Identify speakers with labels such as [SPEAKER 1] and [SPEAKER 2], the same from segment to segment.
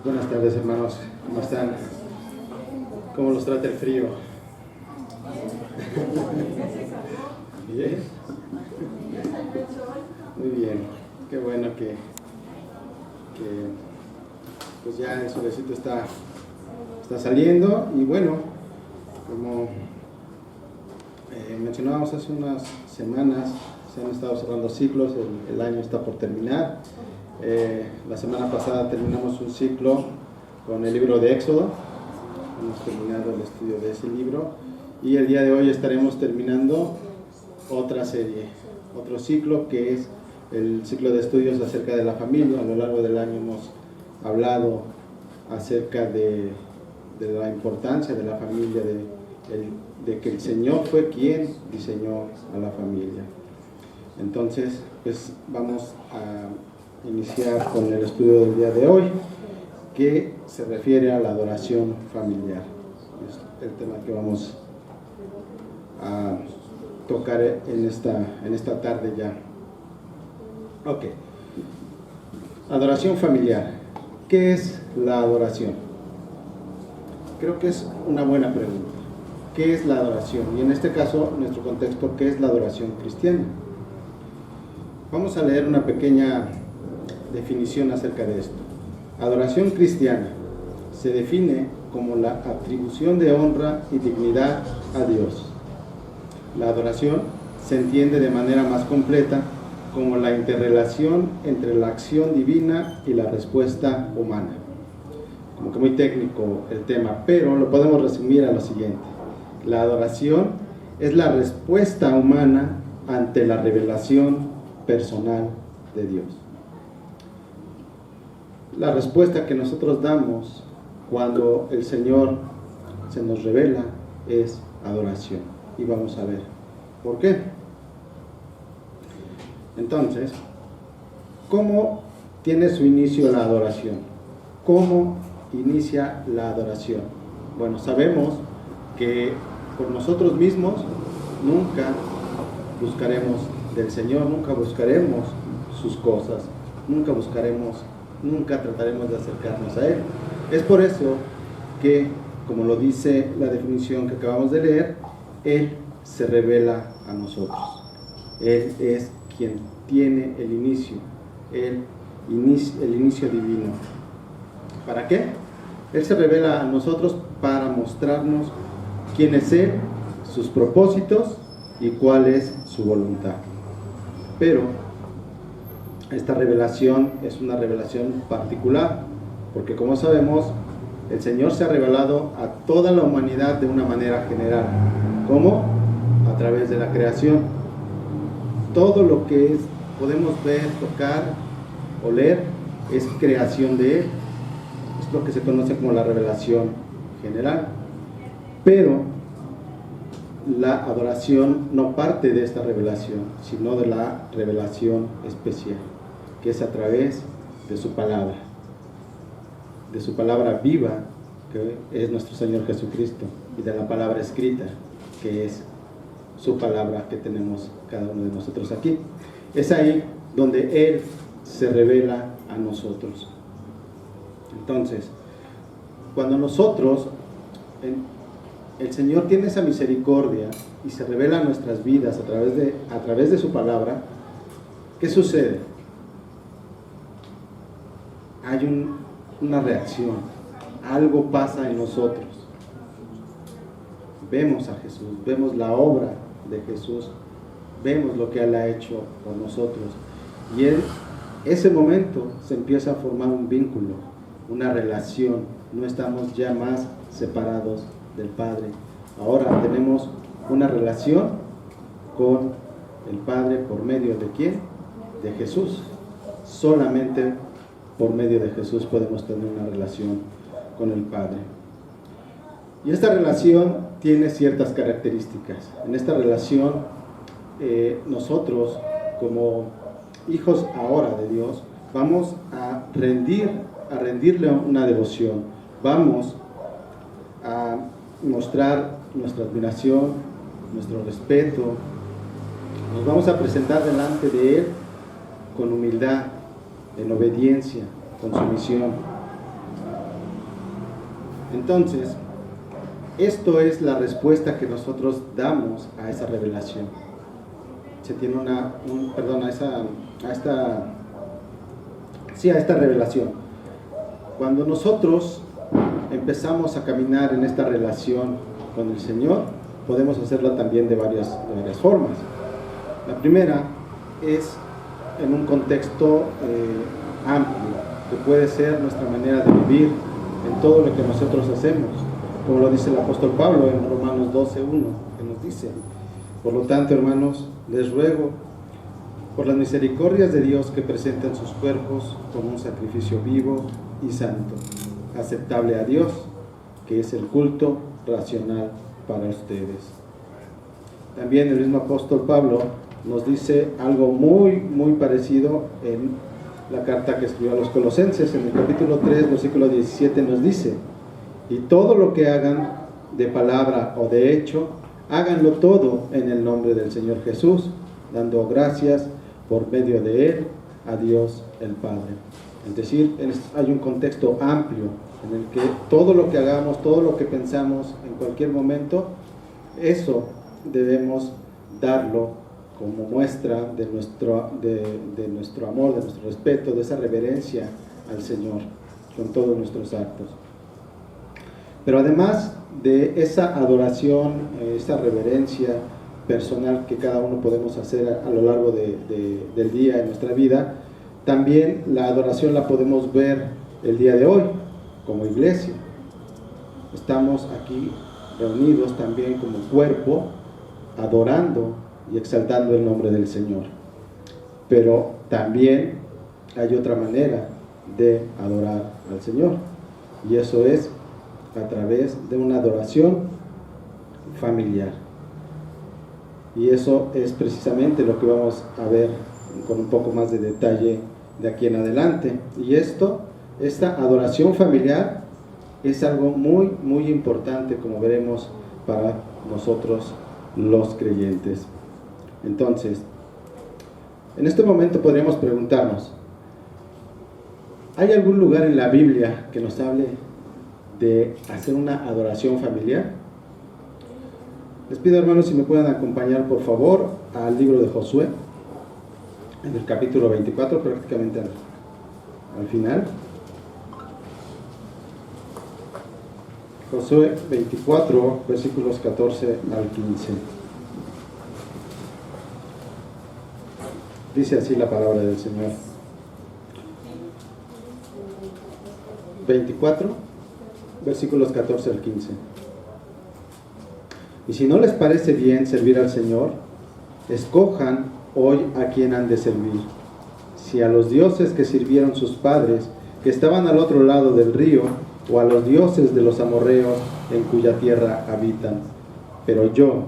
[SPEAKER 1] Buenas tardes, hermanos. ¿Cómo están? ¿Cómo los trata el frío? ¿Bien? Muy bien. Qué bueno que pues ya el solecito está saliendo. Y bueno, como mencionábamos hace unas semanas, se han estado cerrando ciclos, el año está por terminar. La semana pasada terminamos un ciclo con el libro de Éxodo, hemos terminado el estudio de ese libro y el día de hoy estaremos terminando otra serie, otro ciclo que es el ciclo de estudios acerca de la familia. A lo largo del año hemos hablado acerca de la importancia de la familia, de que el Señor fue quien diseñó a la familia. Entonces, pues vamos a iniciar con el estudio del día de hoy, que se refiere a la adoración familiar. Es el tema que vamos a tocar en esta tarde ya. Ok. Adoración familiar. ¿Qué es la adoración? Creo que es una buena pregunta. ¿Qué es la adoración? Y en este caso, en nuestro contexto, ¿qué es la adoración cristiana? Vamos a leer una pequeña definición acerca de esto. Adoración cristiana se define como la atribución de honra y dignidad a Dios. La adoración se entiende de manera más completa como la interrelación entre la acción divina y la respuesta humana. Como que muy técnico el tema, pero lo podemos resumir a lo siguiente. La adoración es la respuesta humana ante la revelación personal de Dios. La respuesta que nosotros damos cuando el Señor se nos revela es adoración. Y vamos a ver por qué. Entonces, ¿cómo tiene su inicio la adoración? ¿Cómo inicia la adoración? Bueno, sabemos que por nosotros mismos nunca buscaremos del Señor, nunca buscaremos sus cosas, nunca trataremos de acercarnos a Él. Es por eso que, como lo dice la definición que acabamos de leer, Él se revela a nosotros. Él es quien tiene el inicio divino. ¿Para qué? Él se revela a nosotros para mostrarnos quién es Él, sus propósitos y cuál es su voluntad. Pero esta revelación es una revelación particular, porque como sabemos, el Señor se ha revelado a toda la humanidad de una manera general. ¿Cómo? A través de la creación. Todo lo que podemos ver, tocar, oler, es creación de Él. Es lo que se conoce como la revelación general. Pero la adoración no parte de esta revelación, sino de la revelación especial, que es a través de su palabra viva, que es nuestro Señor Jesucristo, y de la palabra escrita, que es su palabra que tenemos cada uno de nosotros aquí. Es ahí donde Él se revela a nosotros. Entonces, cuando nosotros, el Señor tiene esa misericordia y se revela a nuestras vidas a través de su palabra, ¿qué sucede? Hay una reacción, algo pasa en nosotros. Vemos a Jesús, vemos la obra de Jesús, vemos lo que Él ha hecho por nosotros. Y ese momento se empieza a formar un vínculo, una relación. No estamos ya más separados del Padre. Ahora tenemos una relación con el Padre por medio de ¿quién? De Jesús. Solamente por medio de Jesús podemos tener una relación con el Padre. Y esta relación tiene ciertas características. En esta relación, nosotros, como hijos ahora de Dios, vamos a rendirle una devoción. Vamos a mostrar nuestra admiración, nuestro respeto. Nos vamos a presentar delante de Él con humildad, en obediencia, con sumisión. Entonces, esto es la respuesta que nosotros damos a esa revelación. Se tiene a esta revelación. Cuando nosotros empezamos a caminar en esta relación con el Señor, podemos hacerla también de varias formas. La primera es en un contexto amplio, que puede ser nuestra manera de vivir en todo lo que nosotros hacemos, como lo dice el apóstol Pablo en Romanos 12:1, que nos dice: por lo tanto, hermanos, les ruego por las misericordias de Dios que presenten sus cuerpos como un sacrificio vivo y santo, aceptable a Dios, que es el culto racional para ustedes. También el mismo apóstol Pablo nos dice algo muy parecido en la carta que escribió a los Colosenses. En el capítulo 3, versículo 17 nos dice: y todo lo que hagan de palabra o de hecho, háganlo todo en el nombre del Señor Jesús, dando gracias por medio de Él a Dios el Padre. Es decir, hay un contexto amplio en el que todo lo que hagamos, todo lo que pensamos en cualquier momento, eso debemos darlo como muestra de nuestro amor, de nuestro respeto, de esa reverencia al Señor con todos nuestros actos. Pero además de esa adoración, esa reverencia personal que cada uno podemos hacer a lo largo del día en nuestra vida, también la adoración la podemos ver el día de hoy como iglesia. Estamos aquí reunidos también como cuerpo, adorando y exaltando el nombre del Señor. Pero también hay otra manera de adorar al Señor, y eso es a través de una adoración familiar. Y eso es precisamente lo que vamos a ver con un poco más de detalle de aquí en adelante. Y esta adoración familiar es algo muy importante, como veremos, para nosotros los creyentes. Entonces, en este momento podríamos preguntarnos: ¿hay algún lugar en la Biblia que nos hable de hacer una adoración familiar? Les pido, hermanos, si me pueden acompañar por favor al libro de Josué, en el capítulo 24, prácticamente al final. Josué 24, versículos 14 al 15. Dice así la palabra del Señor. 24, versículos 14 al 15. Y si no les parece bien servir al Señor, escojan hoy a quién han de servir. Si a los dioses que sirvieron sus padres, que estaban al otro lado del río, o a los dioses de los amorreos en cuya tierra habitan. Pero yo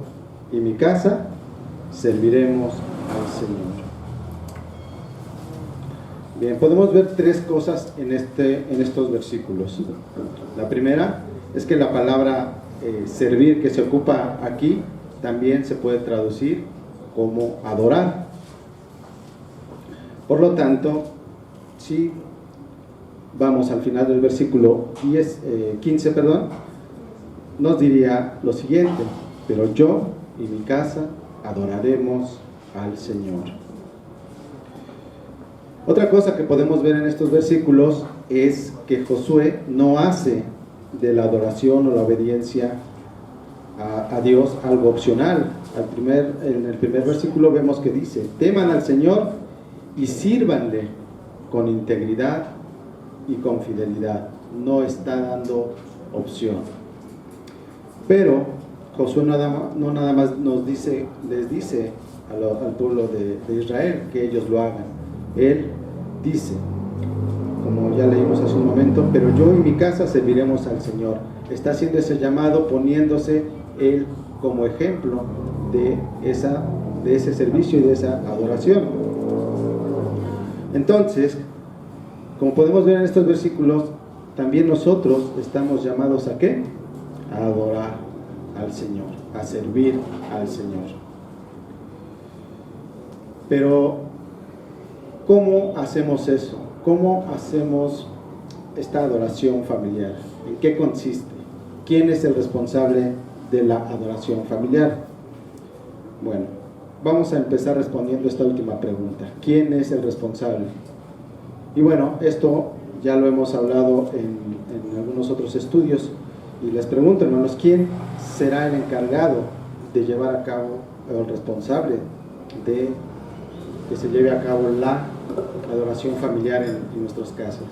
[SPEAKER 1] y mi casa serviremos al Señor. Bien, podemos ver tres cosas en estos versículos. La primera es que la palabra servir que se ocupa aquí también se puede traducir como adorar. Por lo tanto, si vamos al final del versículo 15, nos diría lo siguiente: pero yo y mi casa adoraremos al Señor. Otra cosa que podemos ver en estos versículos es que Josué no hace de la adoración o la obediencia a Dios algo opcional. En el primer versículo vemos que dice: teman al Señor y sírvanle con integridad y con fidelidad. No está dando opción. Pero Josué no nada más les dice al pueblo de Israel que ellos lo hagan. Él dice, como ya leímos hace un momento: pero yo y mi casa serviremos al Señor. Está haciendo ese llamado, poniéndose él como ejemplo de ese servicio y de esa adoración. Entonces, como podemos ver en estos versículos, también nosotros estamos llamados ¿a qué? A adorar al Señor, a servir al Señor. Pero, ¿cómo hacemos eso? ¿Cómo hacemos esta adoración familiar? ¿En qué consiste? ¿Quién es el responsable de la adoración familiar? Bueno, vamos a empezar respondiendo esta última pregunta. ¿Quién es el responsable? Y bueno, esto ya lo hemos hablado en algunos otros estudios. Y les pregunto, hermanos, ¿quién será el encargado de llevar a cabo, o el responsable de que se lleve a cabo la adoración familiar en nuestras casas?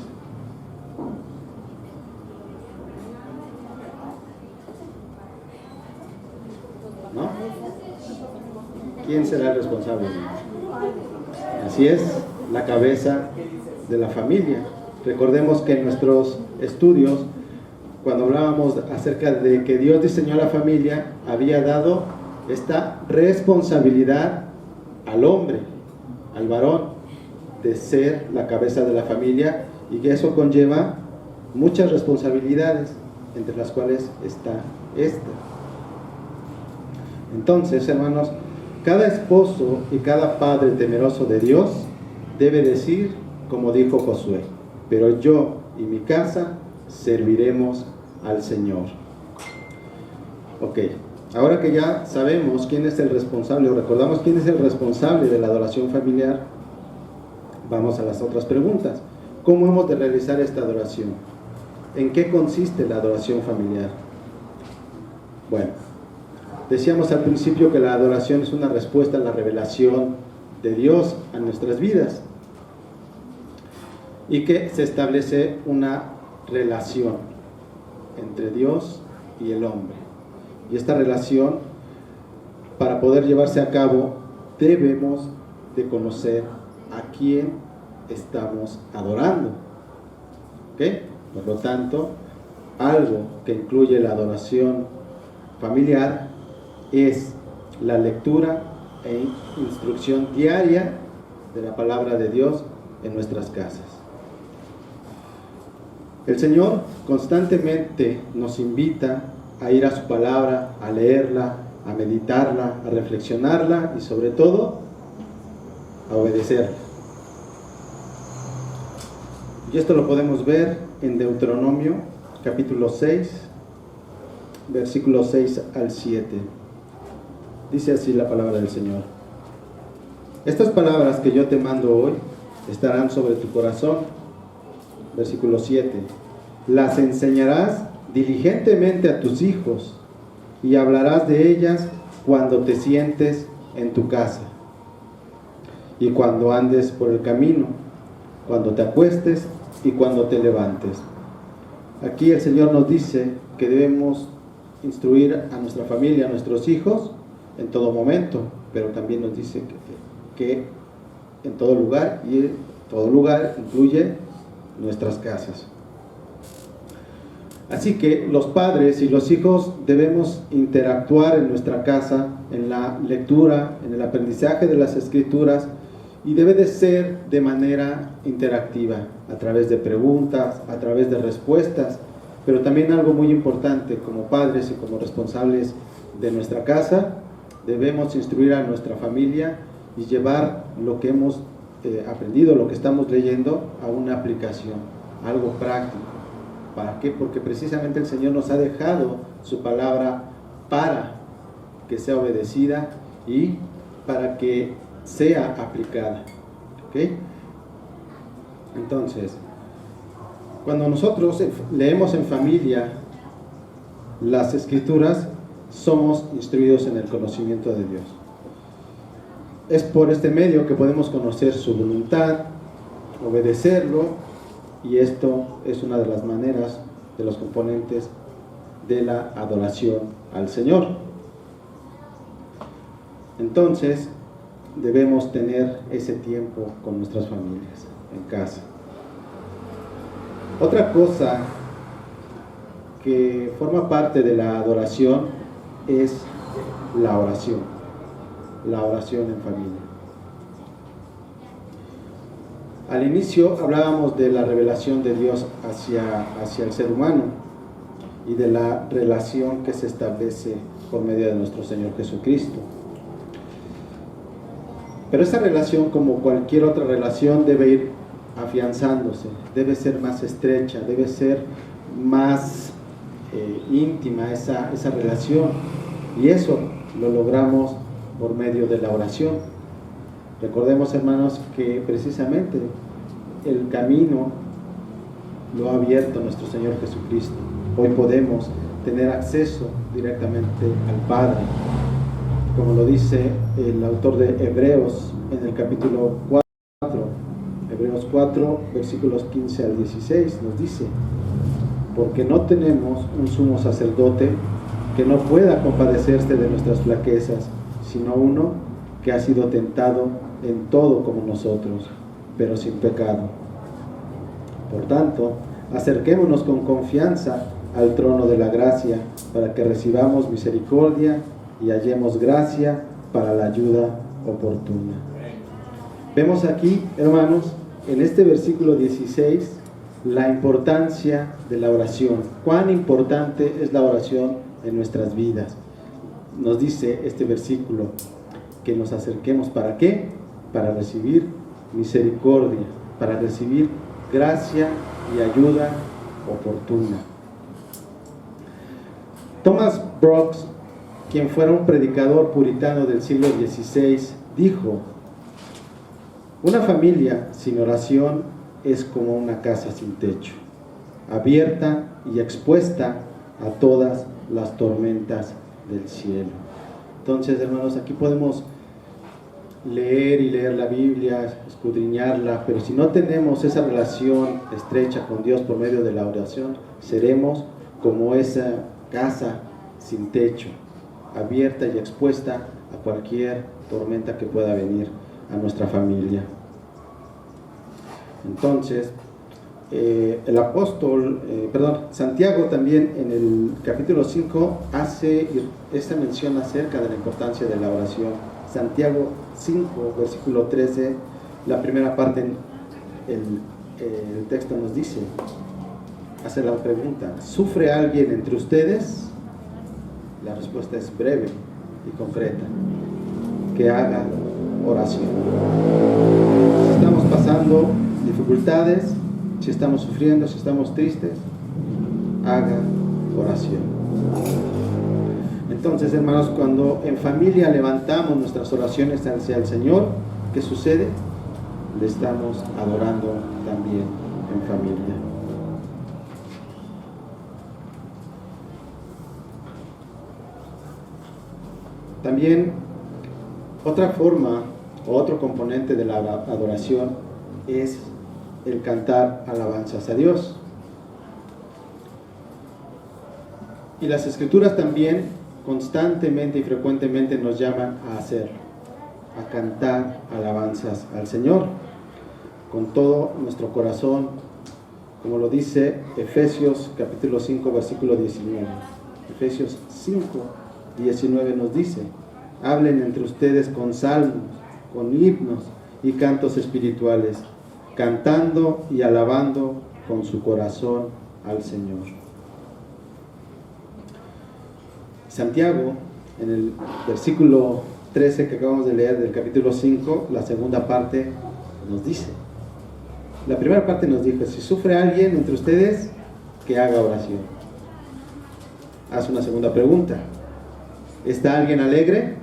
[SPEAKER 1] ¿No? ¿Quién será el responsable? Así es, la cabeza de la familia. Recordemos que en nuestros estudios, cuando hablábamos acerca de que Dios diseñó la familia, había dado esta responsabilidad al hombre, al varón, de ser la cabeza de la familia, y que eso conlleva muchas responsabilidades, entre las cuales está esta. Entonces, hermanos, cada esposo y cada padre temeroso de Dios debe decir, como dijo Josué: pero yo y mi casa serviremos al Señor. Ok, ahora que ya sabemos quién es el responsable, o recordamos quién es el responsable de la adoración familiar, vamos a las otras preguntas. ¿Cómo hemos de realizar esta adoración? ¿En qué consiste la adoración familiar? Bueno, decíamos al principio que la adoración es una respuesta a la revelación de Dios a nuestras vidas, y que se establece una relación entre Dios y el hombre. Y esta relación, para poder llevarse a cabo, debemos de conocer a quién estamos adorando. ¿Ok? Por lo tanto, algo que incluye la adoración familiar es la lectura e instrucción diaria de la palabra de Dios en nuestras casas. El Señor constantemente nos invita a ir a su palabra, a leerla, a meditarla, a reflexionarla y sobre todo a obedecerla. Y esto lo podemos ver en Deuteronomio capítulo 6, versículos 6 al 7. Dice así la palabra del Señor: estas palabras que yo te mando hoy estarán sobre tu corazón. Versículo 7. Las enseñarás diligentemente a tus hijos y hablarás de ellas cuando te sientes en tu casa y cuando andes por el camino, cuando te acuestes y cuando te levantes. Aquí el Señor nos dice que debemos instruir a nuestra familia, a nuestros hijos, en todo momento, pero también nos dice que en todo lugar, y todo lugar incluye nuestras casas. Así que los padres y los hijos debemos interactuar en nuestra casa, en la lectura, en el aprendizaje de las Escrituras, y debe de ser de manera interactiva, a través de preguntas, a través de respuestas, pero también algo muy importante, como padres y como responsables de nuestra casa, debemos instruir a nuestra familia y llevar lo que hemos aprendido, lo que estamos leyendo, a una aplicación, algo práctico. ¿Para qué? Porque precisamente el Señor nos ha dejado su palabra para que sea obedecida y para que sea aplicada. ¿Ok? Entonces, cuando nosotros leemos en familia las Escrituras, somos instruidos en el conocimiento de Dios. Es por este medio que podemos conocer su voluntad, obedecerlo, y esto es una de las maneras, de los componentes de la adoración al Señor. Entonces, debemos tener ese tiempo con nuestras familias en casa. Otra cosa que forma parte de la adoración es la oración. La oración en familia. Al inicio hablábamos de la revelación de Dios hacia el ser humano y de la relación que se establece por medio de nuestro Señor Jesucristo. Pero esa relación, como cualquier otra relación, debe ir afianzándose, debe ser más estrecha, debe ser más íntima esa relación, y eso lo logramos por medio de la oración. Recordemos, hermanos, que precisamente el camino lo ha abierto nuestro Señor Jesucristo. Hoy podemos tener acceso directamente al Padre, como lo dice el autor de Hebreos en el capítulo 4, Hebreos 4, versículos 15 al 16, nos dice: porque no tenemos un sumo sacerdote que no pueda compadecerse de nuestras flaquezas, sino uno que ha sido tentado en todo como nosotros, pero sin pecado. Por tanto, acerquémonos con confianza al trono de la gracia, para que recibamos misericordia y hallemos gracia para la ayuda oportuna. Vemos aquí, hermanos, en este versículo 16, la importancia de la oración. Cuán importante es la oración en nuestras vidas. Nos dice este versículo que nos acerquemos, ¿para qué? Para recibir misericordia, para recibir gracia y ayuda oportuna. Thomas Brooks, quien fuera un predicador puritano del siglo XVI, dijo: una familia sin oración es como una casa sin techo, abierta y expuesta a todas las tormentas del cielo. Entonces, hermanos, aquí podemos leer y leer la Biblia, escudriñarla, pero si no tenemos esa relación estrecha con Dios por medio de la oración, seremos como esa casa sin techo, abierta y expuesta a cualquier tormenta que pueda venir a nuestra familia. Entonces, el apóstol, Santiago también en el capítulo 5 hace esta mención acerca de la importancia de la oración. Santiago 5, versículo 13, la primera parte, el texto nos dice, hace la pregunta: ¿sufre alguien entre ustedes? La respuesta es breve y concreta: que haga oración. Si estamos pasando dificultades, si estamos sufriendo, si estamos tristes, haga oración. Entonces, hermanos, cuando en familia levantamos nuestras oraciones hacia el Señor, ¿qué sucede? Le estamos adorando también en familia. También otra forma o otro componente de la adoración es el cantar alabanzas a Dios. Y las Escrituras también constantemente y frecuentemente nos llaman a hacerlo, a cantar alabanzas al Señor con todo nuestro corazón, como lo dice Efesios capítulo 5, versículo 19. Efesios 5, 19 nos dice: hablen entre ustedes con salmos, con himnos y cantos espirituales, cantando y alabando con su corazón al Señor. Santiago, en el versículo 13 que acabamos de leer del capítulo 5, la segunda parte nos dice, la primera parte nos dijo: si sufre alguien entre ustedes, que haga oración. Haz una segunda pregunta: ¿está alguien alegre?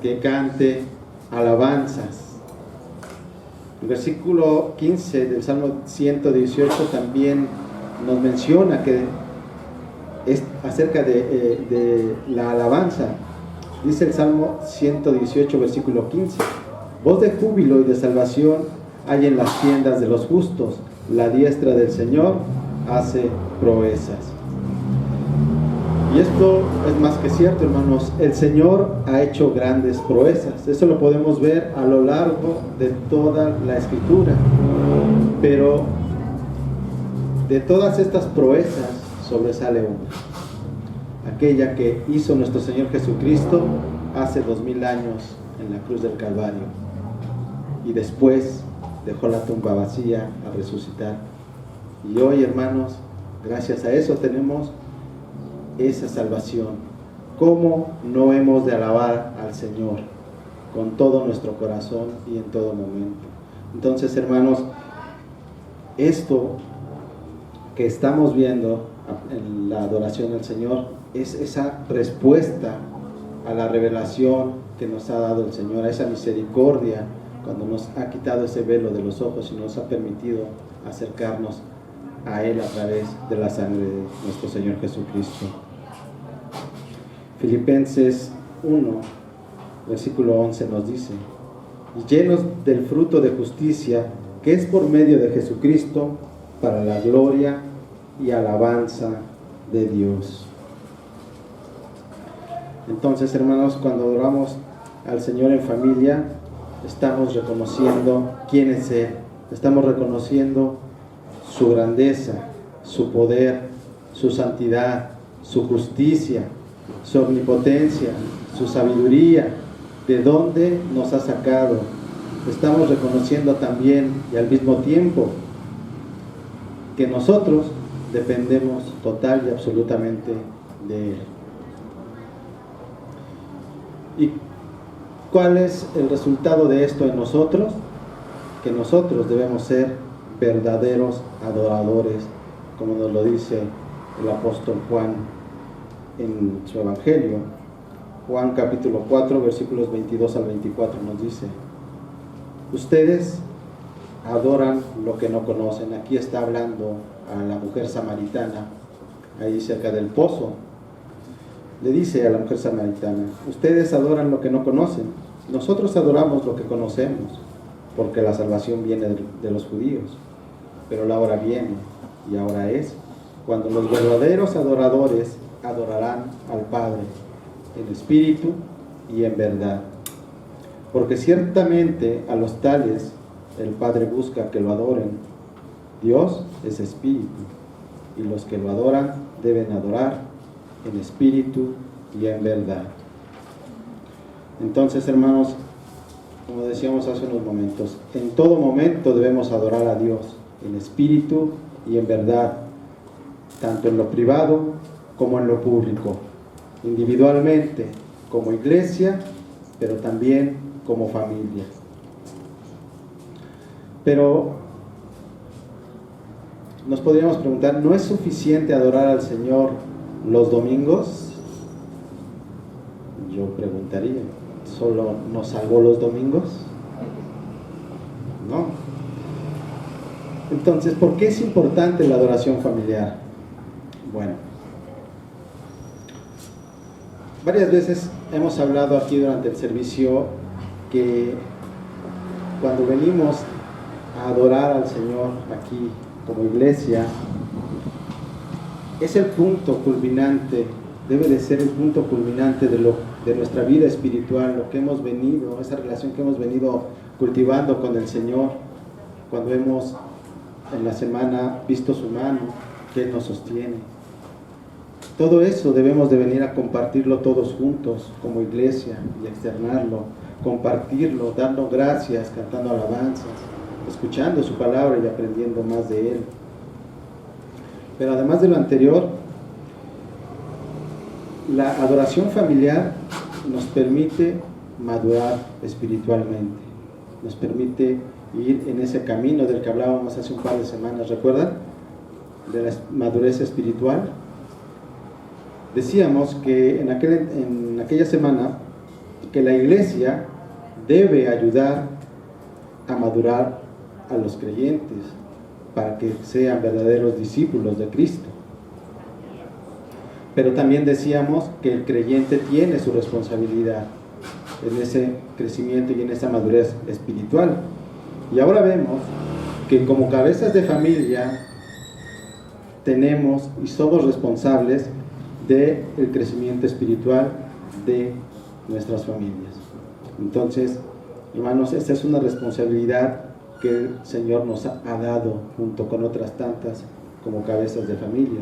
[SPEAKER 1] Que cante alabanzas. El versículo 15 del Salmo 118 también nos menciona que es acerca de la alabanza. Dice el Salmo 118, versículo 15: voz de júbilo y de salvación hay en las tiendas de los justos, la diestra del Señor hace proezas. Y esto es más que cierto, hermanos. El Señor ha hecho grandes proezas. Eso lo podemos ver a lo largo de toda la Escritura. Pero de todas estas proezas sobresale una: aquella que hizo nuestro Señor Jesucristo hace 2000 años en la cruz del Calvario, y después dejó la tumba vacía al resucitar. Y hoy, hermanos, gracias a eso tenemos esa salvación. ¿Cómo no hemos de alabar al Señor con todo nuestro corazón y en todo momento? Entonces, hermanos, esto que estamos viendo en la adoración al Señor es esa respuesta a la revelación que nos ha dado el Señor, a esa misericordia, cuando nos ha quitado ese velo de los ojos y nos ha permitido acercarnos a Él a través de la sangre de nuestro Señor Jesucristo. Filipenses 1, versículo 11 nos dice: y llenos del fruto de justicia, que es por medio de Jesucristo, para la gloria y alabanza de Dios. Entonces, hermanos, cuando adoramos al Señor en familia, estamos reconociendo quién es Él, estamos reconociendo su grandeza, su poder, su santidad, su justicia, su omnipotencia, su sabiduría, de dónde nos ha sacado. Estamos reconociendo también y al mismo tiempo que nosotros dependemos total y absolutamente de Él. ¿Y cuál es el resultado de esto en nosotros? Que nosotros debemos ser verdaderos adoradores, como nos lo dice el apóstol Juan en su evangelio. Juan capítulo 4, versículos 22 al 24 nos dice: ustedes adoran lo que no conocen. Aquí está hablando a la mujer samaritana, ahí cerca del pozo. Le dice a la mujer samaritana: ustedes adoran lo que no conocen, nosotros adoramos lo que conocemos, porque la salvación viene de los judíos. Pero la hora viene, y ahora es, cuando los verdaderos adoradores adorarán al Padre en espíritu y en verdad, porque ciertamente a los tales el Padre busca que lo adoren. Dios es espíritu, y los que lo adoran deben adorar en espíritu y en verdad. Entonces, hermanos, como decíamos hace unos momentos, en todo momento debemos adorar a Dios en espíritu y en verdad, tanto en lo privado como en lo público, individualmente como iglesia, pero también como familia. Pero nos podríamos preguntar, ¿no es suficiente adorar al Señor los domingos? Yo preguntaría, ¿solo nos salvó los domingos? No. Entonces, ¿por qué es importante la adoración familiar? Bueno, varias veces hemos hablado aquí durante el servicio que cuando venimos a adorar al Señor aquí como iglesia, es el punto culminante, debe de ser el punto culminante de nuestra vida espiritual, lo que hemos venido, esa relación que hemos venido cultivando con el Señor, cuando hemos en la semana visto su mano, que Él nos sostiene. Todo eso debemos de venir a compartirlo todos juntos como iglesia y externarlo, compartirlo, dando gracias, cantando alabanzas, escuchando su palabra y aprendiendo más de Él. Pero además de lo anterior, la adoración familiar nos permite madurar espiritualmente, nos permite ir en ese camino del que hablábamos hace un par de semanas, ¿recuerdan? De la madurez espiritual. Decíamos que en aquella semana que la iglesia debe ayudar a madurar a los creyentes para que sean verdaderos discípulos de Cristo. Pero también decíamos que el creyente tiene su responsabilidad en ese crecimiento y en esa madurez espiritual. Y ahora vemos que como cabezas de familia tenemos y somos responsables del crecimiento espiritual de nuestras familias. Entonces, hermanos, esta es una responsabilidad que el Señor nos ha dado junto con otras tantas como cabezas de familia.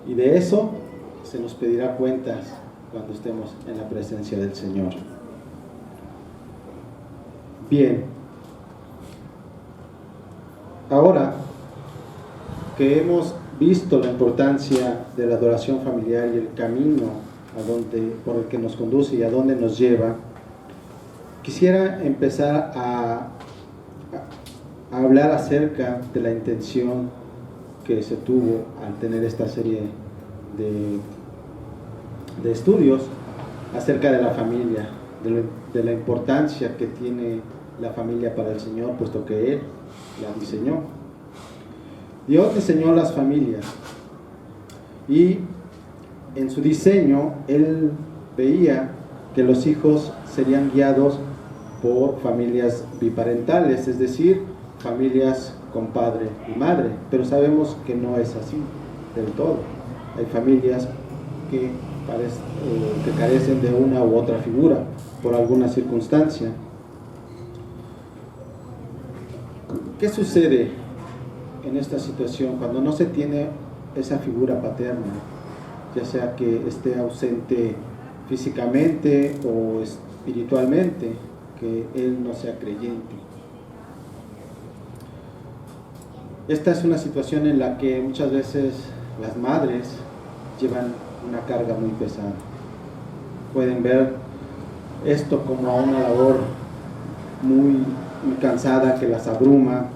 [SPEAKER 1] Y de eso se nos pedirá cuentas cuando estemos en la presencia del Señor. Bien, ahora que hemos visto la importancia de la adoración familiar y el camino por el que nos conduce y a dónde nos lleva, quisiera empezar a a hablar acerca de la intención que se tuvo al tener esta serie de estudios acerca de la familia, de la importancia que tiene la familia para el Señor, puesto que Él la diseñó. Dios diseñó las familias y en su diseño Él veía que los hijos serían guiados por familias biparentales, es decir, familias con padre y madre, pero sabemos que no es así del todo. Hay familias que carecen de una u otra figura por alguna circunstancia. ¿Qué sucede en esta situación cuando no se tiene esa figura paterna, ya sea que esté ausente físicamente o espiritualmente, que él no sea creyente? Esta es una situación en la que muchas veces las madres llevan una carga muy pesada. Pueden ver esto como una labor muy cansada que las abruma,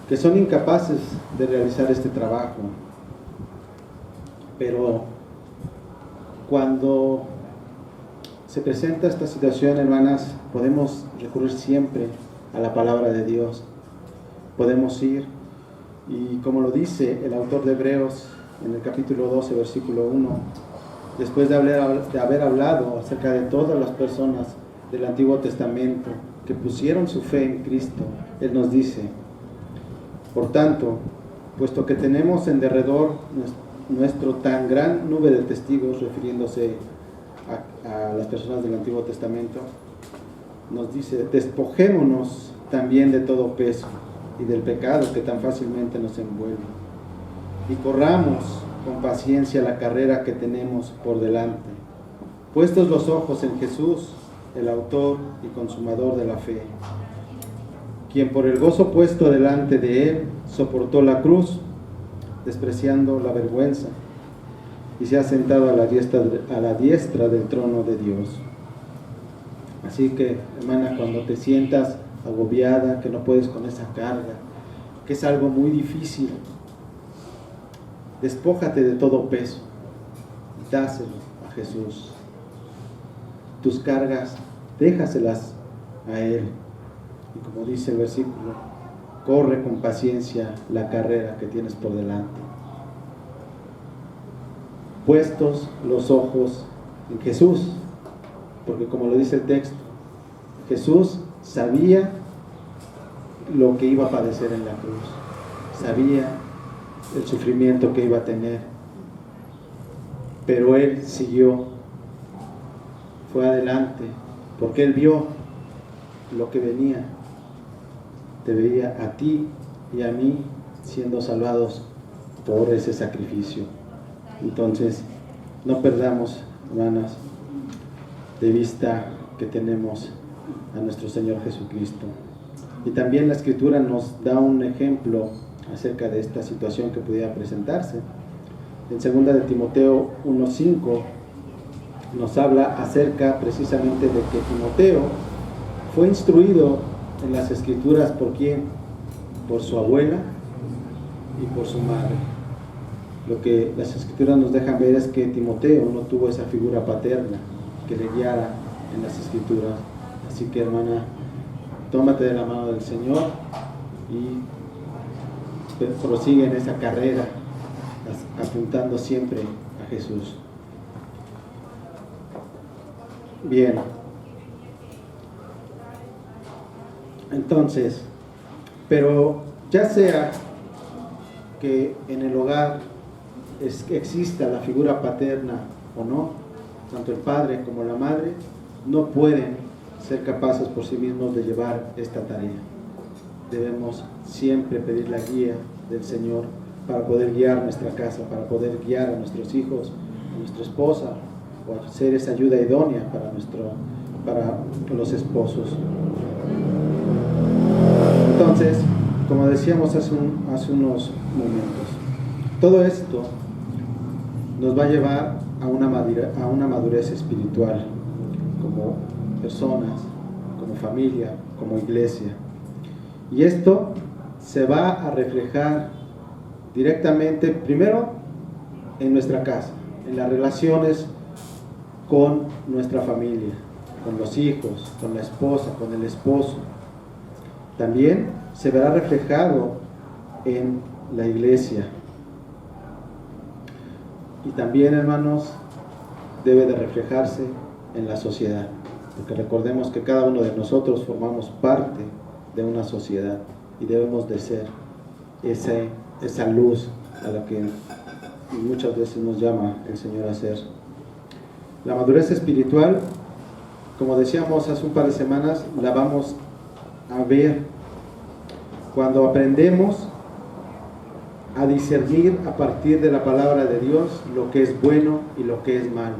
[SPEAKER 1] que son incapaces de realizar este trabajo. Pero cuando se presenta esta situación, hermanas, podemos recurrir siempre a la palabra de Dios. Podemos ir, y como lo dice el autor de Hebreos en el capítulo 12, versículo 1, después de haber hablado acerca de todas las personas del Antiguo Testamento que pusieron su fe en Cristo, Él nos dice: por tanto, puesto que tenemos en derredor nuestro tan gran nube de testigos, refiriéndose a las personas del Antiguo Testamento, nos dice: despojémonos también de todo peso y del pecado que tan fácilmente nos envuelve, y corramos con paciencia la carrera que tenemos por delante, puestos los ojos en Jesús, el autor y consumador de la fe, quien por el gozo puesto delante de él soportó la cruz, despreciando la vergüenza, y se ha sentado a la diestra del trono de Dios. Así que, hermana, cuando te sientas agobiada, que no puedes con esa carga, que es algo muy difícil, despójate de todo peso, dáselo a Jesús. Tus cargas, déjaselas a Él. Y como dice el versículo, corre con paciencia la carrera que tienes por delante. Puestos los ojos en Jesús, porque como lo dice el texto, Jesús sabía lo que iba a padecer en la cruz, sabía el sufrimiento que iba a tener, pero Él siguió, fue adelante, porque Él vio lo que venía. Te veía a ti y a mí siendo salvados por ese sacrificio. Entonces, no perdamos, hermanas, de vista que tenemos a nuestro Señor Jesucristo. Y también la Escritura nos da un ejemplo acerca de esta situación que pudiera presentarse. En 2 de Timoteo 1:5 nos habla acerca precisamente de que Timoteo fue instruido en las Escrituras ¿por quién? Por su abuela y por su madre. Lo que las Escrituras nos dejan ver es que Timoteo no tuvo esa figura paterna que le guiara en las Escrituras. Así que, hermana, tómate de la mano del Señor y prosigue en esa carrera, apuntando siempre a Jesús. Bien. Entonces, pero ya sea que en el hogar exista la figura paterna o no, tanto el padre como la madre no pueden ser capaces por sí mismos de llevar esta tarea. Debemos siempre pedir la guía del Señor para poder guiar nuestra casa, para poder guiar a nuestros hijos, a nuestra esposa, o ser esa ayuda idónea para los esposos. Entonces, como decíamos hace unos momentos, todo esto nos va a llevar a una madurez espiritual como personas, como familia, como iglesia. Y esto se va a reflejar directamente, primero, en nuestra casa, en las relaciones con nuestra familia, con los hijos, con la esposa, con el esposo. También se verá reflejado en la iglesia. Y también, hermanos, debe de reflejarse en la sociedad, porque recordemos que cada uno de nosotros formamos parte de una sociedad y debemos de ser esa luz a la que muchas veces nos llama el Señor a ser. La madurez espiritual, como decíamos hace un par de semanas, la vamos a ver cuando aprendemos a discernir a partir de la palabra de Dios lo que es bueno y lo que es malo.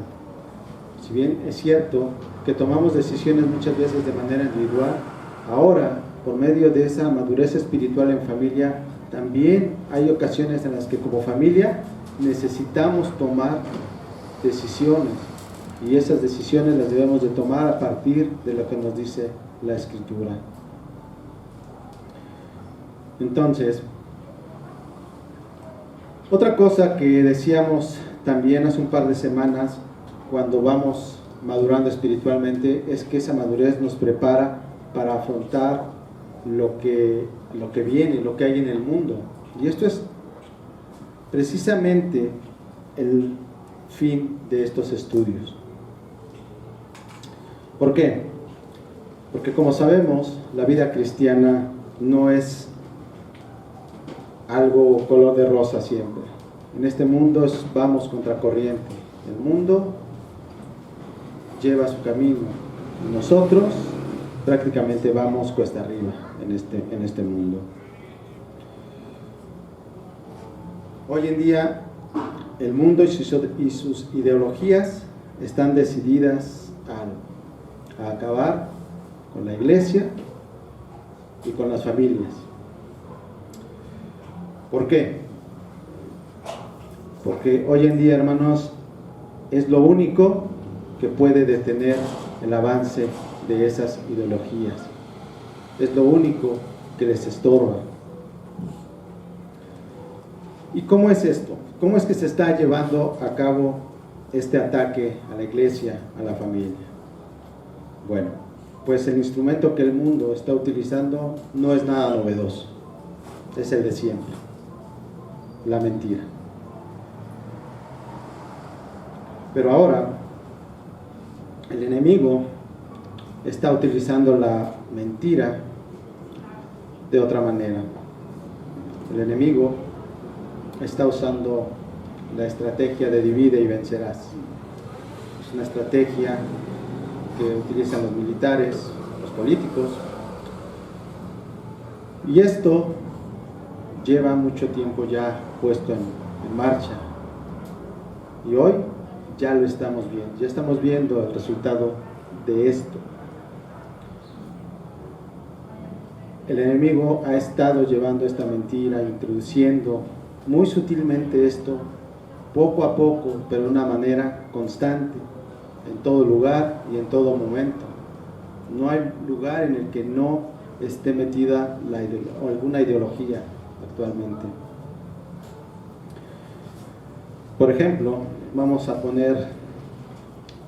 [SPEAKER 1] Si bien es cierto que tomamos decisiones muchas veces de manera individual, ahora, por medio de esa madurez espiritual en familia, también hay ocasiones en las que como familia necesitamos tomar decisiones, y esas decisiones las debemos de tomar a partir de lo que nos dice la Escritura. Entonces, otra cosa que decíamos también hace un par de semanas, cuando vamos madurando espiritualmente, es que esa madurez nos prepara para afrontar lo que viene, lo que hay en el mundo. Y esto es precisamente el fin de estos estudios. ¿Por qué? Porque como sabemos, la vida cristiana no es algo color de rosa siempre. En este mundo vamos contra corriente. El mundo lleva su camino y nosotros prácticamente vamos cuesta arriba en este mundo. Hoy en día el mundo y sus ideologías están decididas a acabar con la iglesia y con las familias. ¿Por qué? Porque hoy en día, hermanos, es lo único que puede detener el avance de esas ideologías. Es lo único que les estorba. ¿Y cómo es esto? ¿Cómo es que se está llevando a cabo este ataque a la iglesia, a la familia? Bueno, pues el instrumento que el mundo está utilizando no es nada novedoso. Es el de siempre. La mentira. Pero ahora el enemigo está utilizando la mentira de otra manera. El enemigo está usando la estrategia de divide y vencerás. Es una estrategia que utilizan los militares, los políticos, y esto lleva mucho tiempo ya puesto en marcha, y hoy ya lo estamos viendo, ya estamos viendo el resultado de esto. El enemigo ha estado llevando esta mentira, introduciendo muy sutilmente esto, poco a poco, pero de una manera constante, en todo lugar y en todo momento. No hay lugar en el que no esté metida alguna ideología actualmente. Por ejemplo, vamos a poner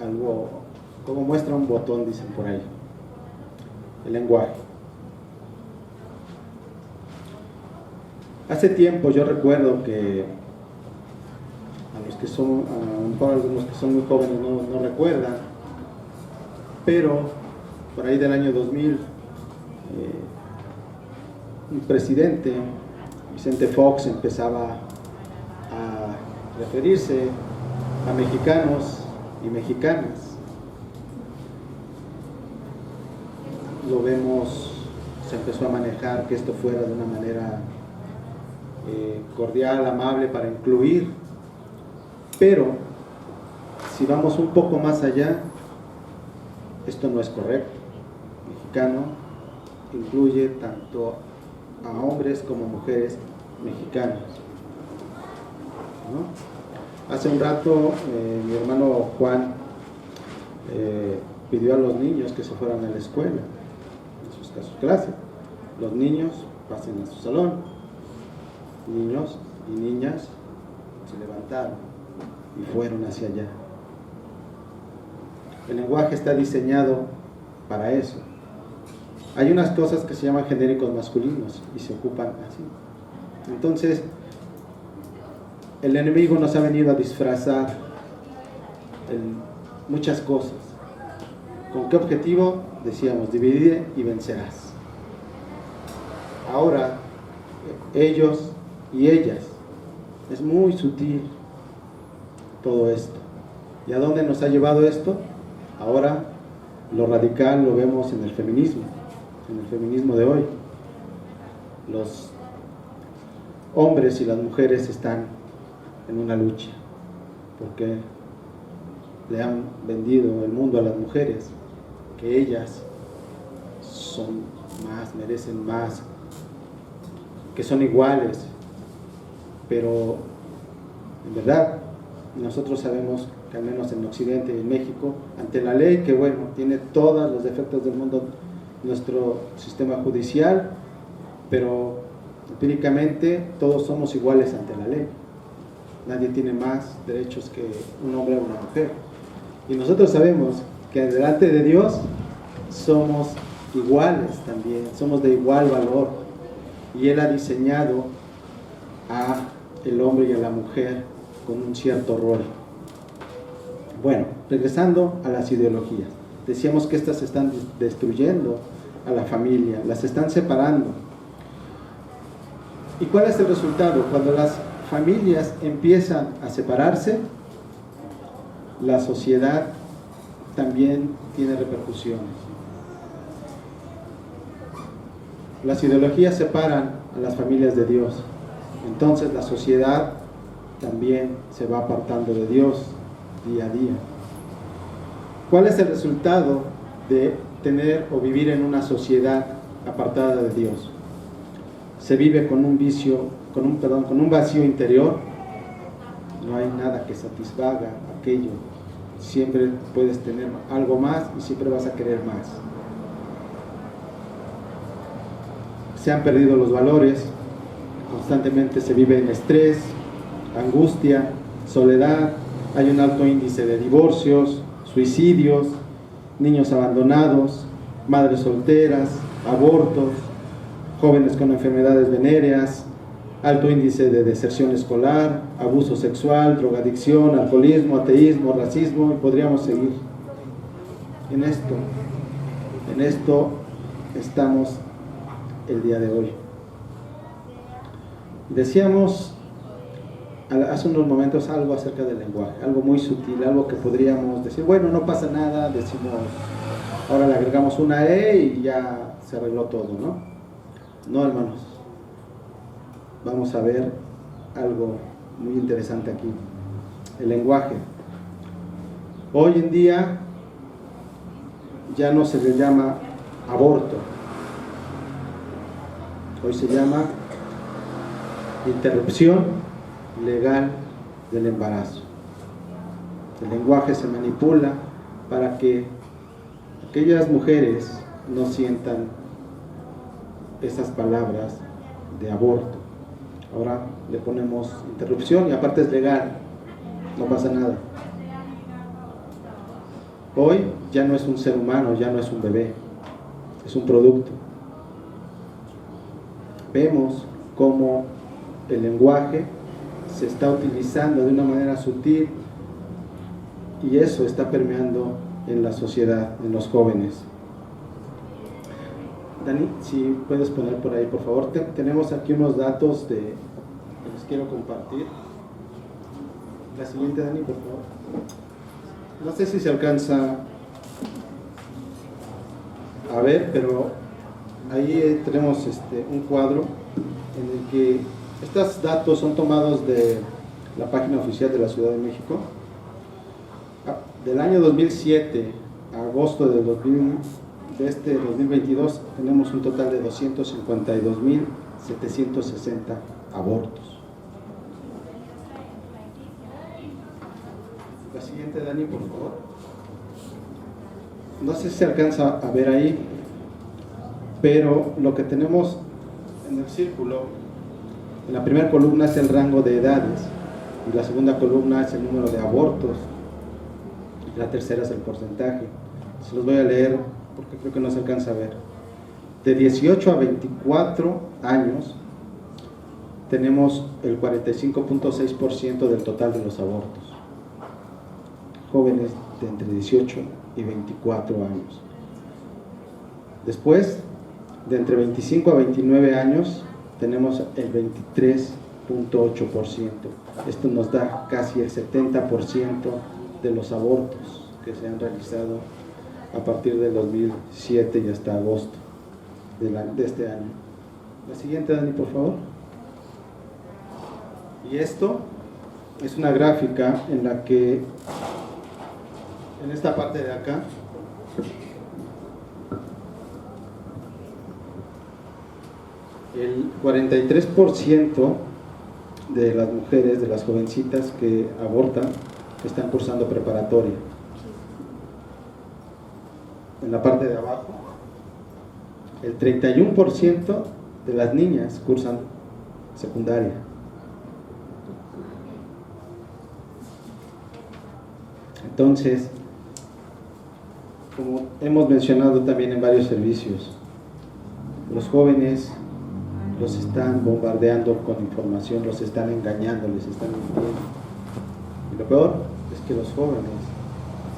[SPEAKER 1] algo, como muestra un botón, dicen por ahí, el lenguaje. Hace tiempo yo recuerdo que a los que son, a lo mejor algunos que son muy jóvenes no recuerdan, pero por ahí del año 2000, un presidente, Vicente Fox, empezaba a referirse a mexicanos y mexicanas. Lo vemos, se empezó a manejar que esto fuera de una manera cordial, amable, para incluir. Pero si vamos un poco más allá, esto no es correcto. Mexicano incluye tanto a hombres como mujeres mexicanas, ¿no? Hace un rato mi hermano Juan pidió a los niños que se fueran a la escuela, a sus clases. los niños pasen a su salón. Niños y niñas se levantaron y fueron hacia allá. El lenguaje está diseñado para eso. Hay unas cosas que se llaman genéricos masculinos y se ocupan así. Entonces, el enemigo nos ha venido a disfrazar muchas cosas. ¿Con qué objetivo? Decíamos, divide y vencerás. Ahora, ellos y ellas, es muy sutil todo esto. ¿Y a dónde nos ha llevado esto? Ahora, lo radical lo vemos en el feminismo de hoy. Los hombres y las mujeres están en una lucha, porque le han vendido el mundo a las mujeres, que ellas son más, merecen más, que son iguales, pero en verdad nosotros sabemos que al menos en Occidente y en México, ante la ley, que bueno, tiene todos los defectos del mundo nuestro sistema judicial, pero empíricamente todos somos iguales ante la ley. Nadie tiene más derechos que un hombre o una mujer. Y nosotros sabemos que delante de Dios somos iguales también, somos de igual valor. Y Él ha diseñado a el hombre y a la mujer con un cierto rol. Bueno, regresando a las ideologías. Decíamos que estas están destruyendo a la familia, las están separando. ¿Y cuál es el resultado? Cuando las familias empiezan a separarse, la sociedad también tiene repercusiones. Las ideologías separan a las familias de Dios. Entonces la sociedad también se va apartando de Dios día a día. ¿Cuál es el resultado de tener o vivir en una sociedad apartada de Dios? Se vive con un con un vacío interior. No hay nada que satisfaga aquello. Siempre puedes tener algo más y siempre vas a querer más. Se han perdido los valores, constantemente se vive en estrés, angustia, soledad, hay un alto índice de divorcios, suicidios, niños abandonados, madres solteras, abortos, jóvenes con enfermedades venéreas, alto índice de deserción escolar, abuso sexual, drogadicción, alcoholismo, ateísmo, racismo, y podríamos seguir. En esto estamos el día de hoy. Decíamos hace unos momentos algo acerca del lenguaje, algo muy sutil, algo que podríamos decir, bueno, no pasa nada, decimos, ahora le agregamos una E y ya se arregló todo, ¿no? No, hermanos. Vamos a ver algo muy interesante aquí. El lenguaje. Hoy en día ya no se le llama aborto. Hoy se llama interrupción legal del embarazo. El lenguaje se manipula para que aquellas mujeres no sientan esas palabras de aborto. Ahora le ponemos interrupción y aparte es legal, no pasa nada. Hoy ya no es un ser humano, ya no es un bebé, es un producto. Vemos cómo el lenguaje se está utilizando de una manera sutil y eso está permeando en la sociedad, en los jóvenes. Dani, si puedes poner por ahí, por favor. Tenemos aquí unos datos que les quiero compartir. La siguiente, Dani, por favor. No sé si se alcanza a ver, pero ahí tenemos un cuadro en el que estos datos son tomados de la página oficial de la Ciudad de México. Del año 2007 a agosto de 2022 tenemos un total de 252.760 abortos. La siguiente, Dani, por favor. No sé si se alcanza a ver ahí. Pero lo que tenemos en el círculo, en la primera columna es el rango de edades, y la segunda columna es el número de abortos, y la tercera es el porcentaje. Se los voy a leer porque creo que no se alcanza a ver. De 18 a 24 años tenemos el 45.6% del total de los abortos. Jóvenes de entre 18 y 24 años. Después, de entre 25 a 29 años, tenemos el 23.8%. Esto nos da casi el 70% de los abortos que se han realizado a partir del 2007 y hasta agosto de este año. La siguiente, Dani, por favor. Y esto es una gráfica en la que, en esta parte de acá, el 43% de las mujeres, de las jovencitas que abortan, están cursando preparatoria. En la parte de abajo, el 31% de las niñas cursan secundaria. Entonces, como hemos mencionado también en varios servicios, los jóvenes los están bombardeando con información, los están engañando, les están mintiendo. Y lo peor es que los jóvenes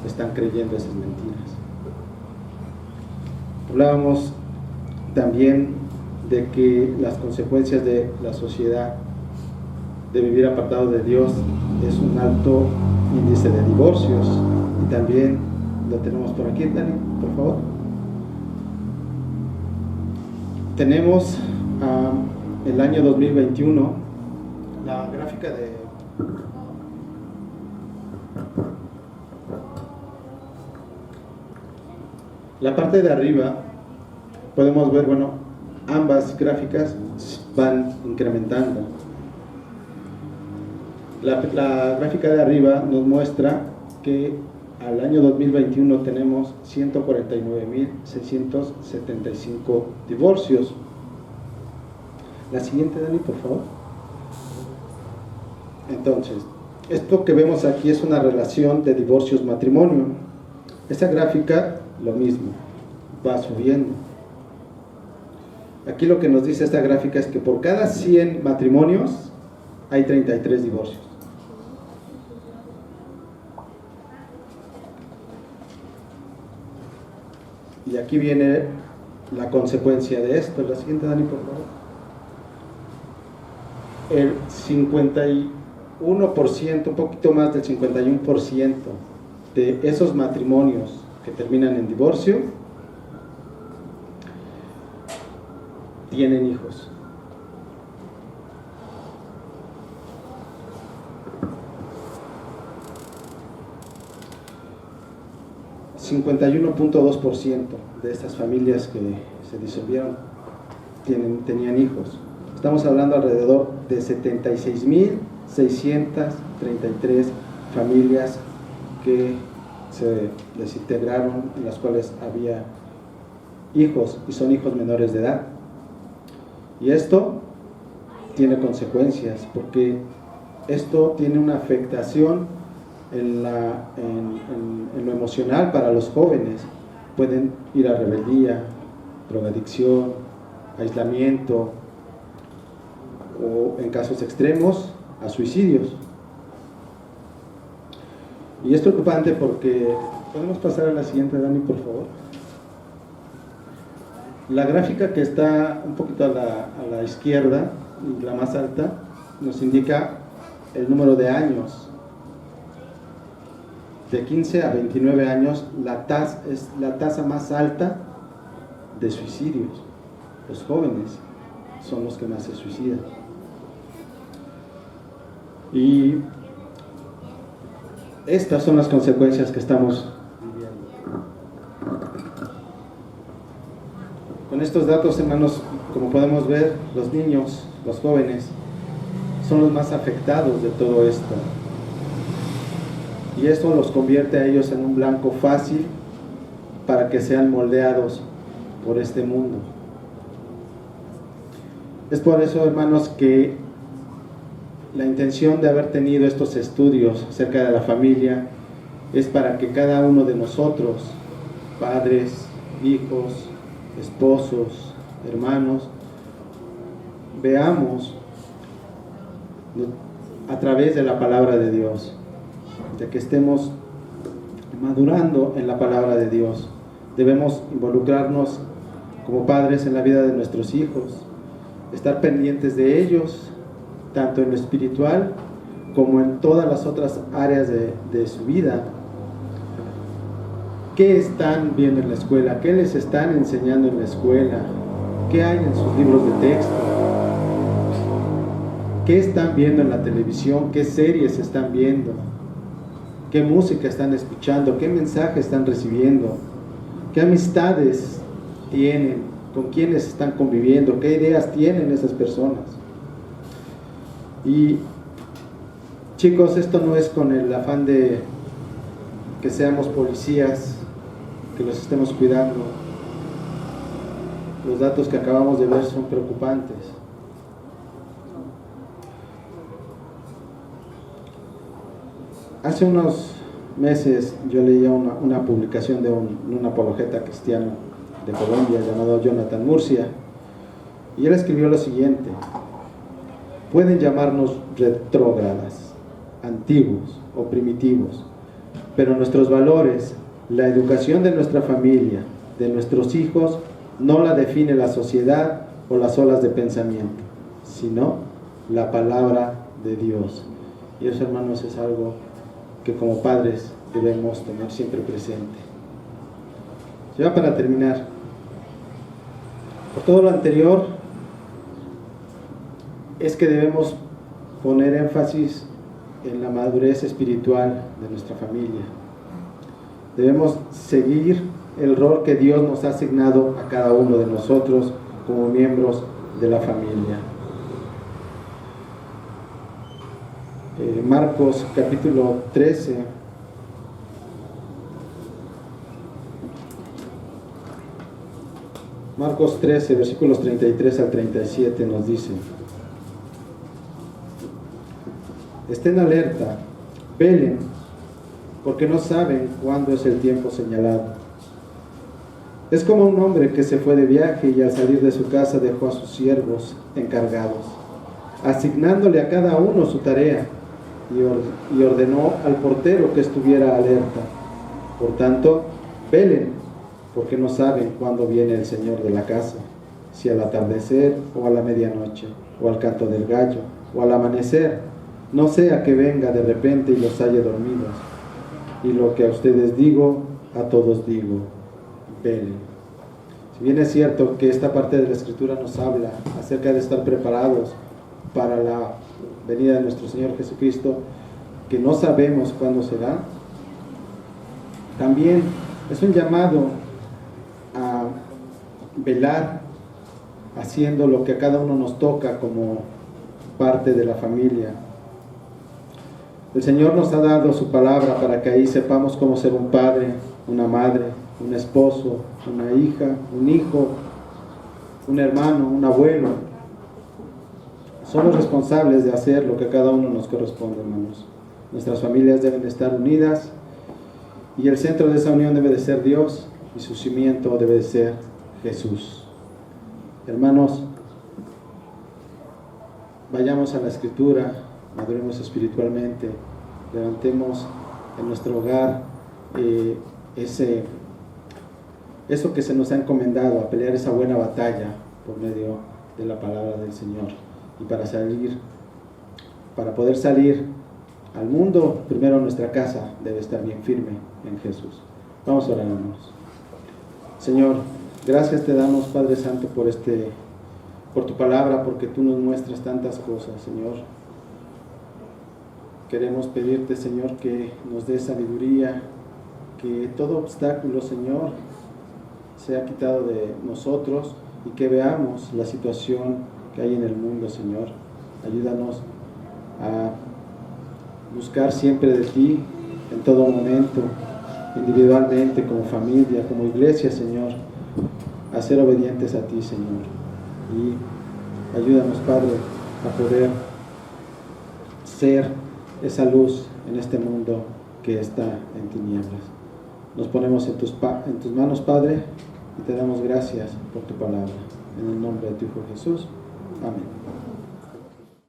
[SPEAKER 1] están creyendo esas mentiras. Hablábamos también de que las consecuencias de la sociedad de vivir apartado de Dios es un alto índice de divorcios, y también lo tenemos por aquí, Dani, por favor. Tenemos el año 2021, la gráfica de la parte de arriba. Podemos ver, bueno, ambas gráficas van incrementando. La gráfica de arriba nos muestra que al año 2021 tenemos 149.675 divorcios. La siguiente, Dani, por favor. Entonces, esto que vemos aquí es una relación de divorcios-matrimonio. Esta gráfica, lo mismo, va subiendo. Aquí lo que nos dice esta gráfica es que por cada 100 matrimonios hay 33 divorcios. Y aquí viene la consecuencia de esto. La siguiente, Dani, por favor. El 51%, un poquito más del 51% de esos matrimonios que terminan en divorcio tienen hijos. ...51.2% de estas familias que se disolvieron tenían hijos. Estamos hablando alrededor de 76.633 familias que se desintegraron, en las cuales había hijos y son hijos menores de edad. Y esto tiene consecuencias, porque esto tiene una afectación en lo emocional para los jóvenes. Pueden ir a rebeldía, drogadicción, aislamiento, o en casos extremos a suicidios. Y es preocupante porque, ¿podemos pasar a la siguiente, Dani, por favor? La gráfica que está un poquito a la izquierda, la más alta, nos indica el número de años. De 15 a 29 años, es la tasa más alta de suicidios. Los jóvenes son los que más se suicidan. Y estas son las consecuencias que estamos viviendo. Con estos datos, hermanos, como podemos ver, los niños, los jóvenes, son los más afectados de todo esto. Y esto los convierte a ellos en un blanco fácil para que sean moldeados por este mundo. Es por eso, hermanos, que la intención de haber tenido estos estudios acerca de la familia es para que cada uno de nosotros, padres, hijos, esposos, hermanos, veamos a través de la palabra de Dios, de que estemos madurando en la palabra de Dios. Debemos involucrarnos como padres en la vida de nuestros hijos, estar pendientes de ellos, tanto en lo espiritual como en todas las otras áreas de su vida. ¿Qué están viendo en la escuela? ¿Qué les están enseñando en la escuela? ¿Qué hay en sus libros de texto? ¿Qué están viendo en la televisión? ¿Qué series están viendo? ¿Qué música están escuchando? ¿Qué mensaje están recibiendo? ¿Qué amistades tienen? ¿Con quiénes están conviviendo? ¿Qué ideas tienen esas personas? Y chicos, esto no es con el afán de que seamos policías, que los estemos cuidando. Los datos que acabamos de ver son preocupantes. Hace unos meses yo leía una publicación de un apologeta cristiano de Colombia llamado Jonathan Murcia, y él escribió lo siguiente: pueden llamarnos retrógradas, antiguos o primitivos, pero nuestros valores, la educación de nuestra familia, de nuestros hijos, no la define la sociedad o las olas de pensamiento, sino la palabra de Dios. Y eso, hermanos, es algo que como padres debemos tener siempre presente. Ya para terminar, por todo lo anterior, es que debemos poner énfasis en la madurez espiritual de nuestra familia. Debemos seguir el rol que Dios nos ha asignado a cada uno de nosotros como miembros de la familia. Marcos capítulo 13. Marcos 13, versículos 33 al 37 nos dice: estén alerta, velen, porque no saben cuándo es el tiempo señalado. Es como un hombre que se fue de viaje y al salir de su casa dejó a sus siervos encargados, asignándole a cada uno su tarea, y ordenó al portero que estuviera alerta. Por tanto, velen, porque no saben cuándo viene el Señor de la casa, si al atardecer o a la medianoche, o al canto del gallo, o al amanecer, no sea que venga de repente y los halle dormidos. Y lo que a ustedes digo, a todos digo, velen. Si bien es cierto que esta parte de la Escritura nos habla acerca de estar preparados para la venida de nuestro Señor Jesucristo, que no sabemos cuándo será, también es un llamado a velar, haciendo lo que a cada uno nos toca como parte de la familia. El Señor nos ha dado su palabra para que ahí sepamos cómo ser un padre, una madre, un esposo, una hija, un hijo, un hermano, un abuelo. Somos responsables de hacer lo que a cada uno nos corresponde, hermanos. Nuestras familias deben estar unidas y el centro de esa unión debe de ser Dios y su cimiento debe de ser Jesús. Hermanos, vayamos a la Escritura, maduremos espiritualmente, levantemos en nuestro hogar eso que se nos ha encomendado, a pelear esa buena batalla por medio de la palabra del Señor. Y para poder salir al mundo, primero nuestra casa debe estar bien firme en Jesús. Vamos a orar, hermanos. Señor, gracias te damos, Padre Santo, por tu palabra, porque tú nos muestras tantas cosas, Señor. Queremos pedirte, Señor, que nos dé sabiduría, que todo obstáculo, Señor, sea quitado de nosotros y que veamos la situación que hay en el mundo, Señor. Ayúdanos a buscar siempre de ti en todo momento, individualmente, como familia, como iglesia, Señor, a ser obedientes a ti, Señor. Y Ayúdanos, Padre, a poder ser esa luz en este mundo que está en tinieblas. Nos ponemos en tus manos, Padre, y te damos gracias por tu palabra. En el nombre de tu Hijo Jesús. Amén.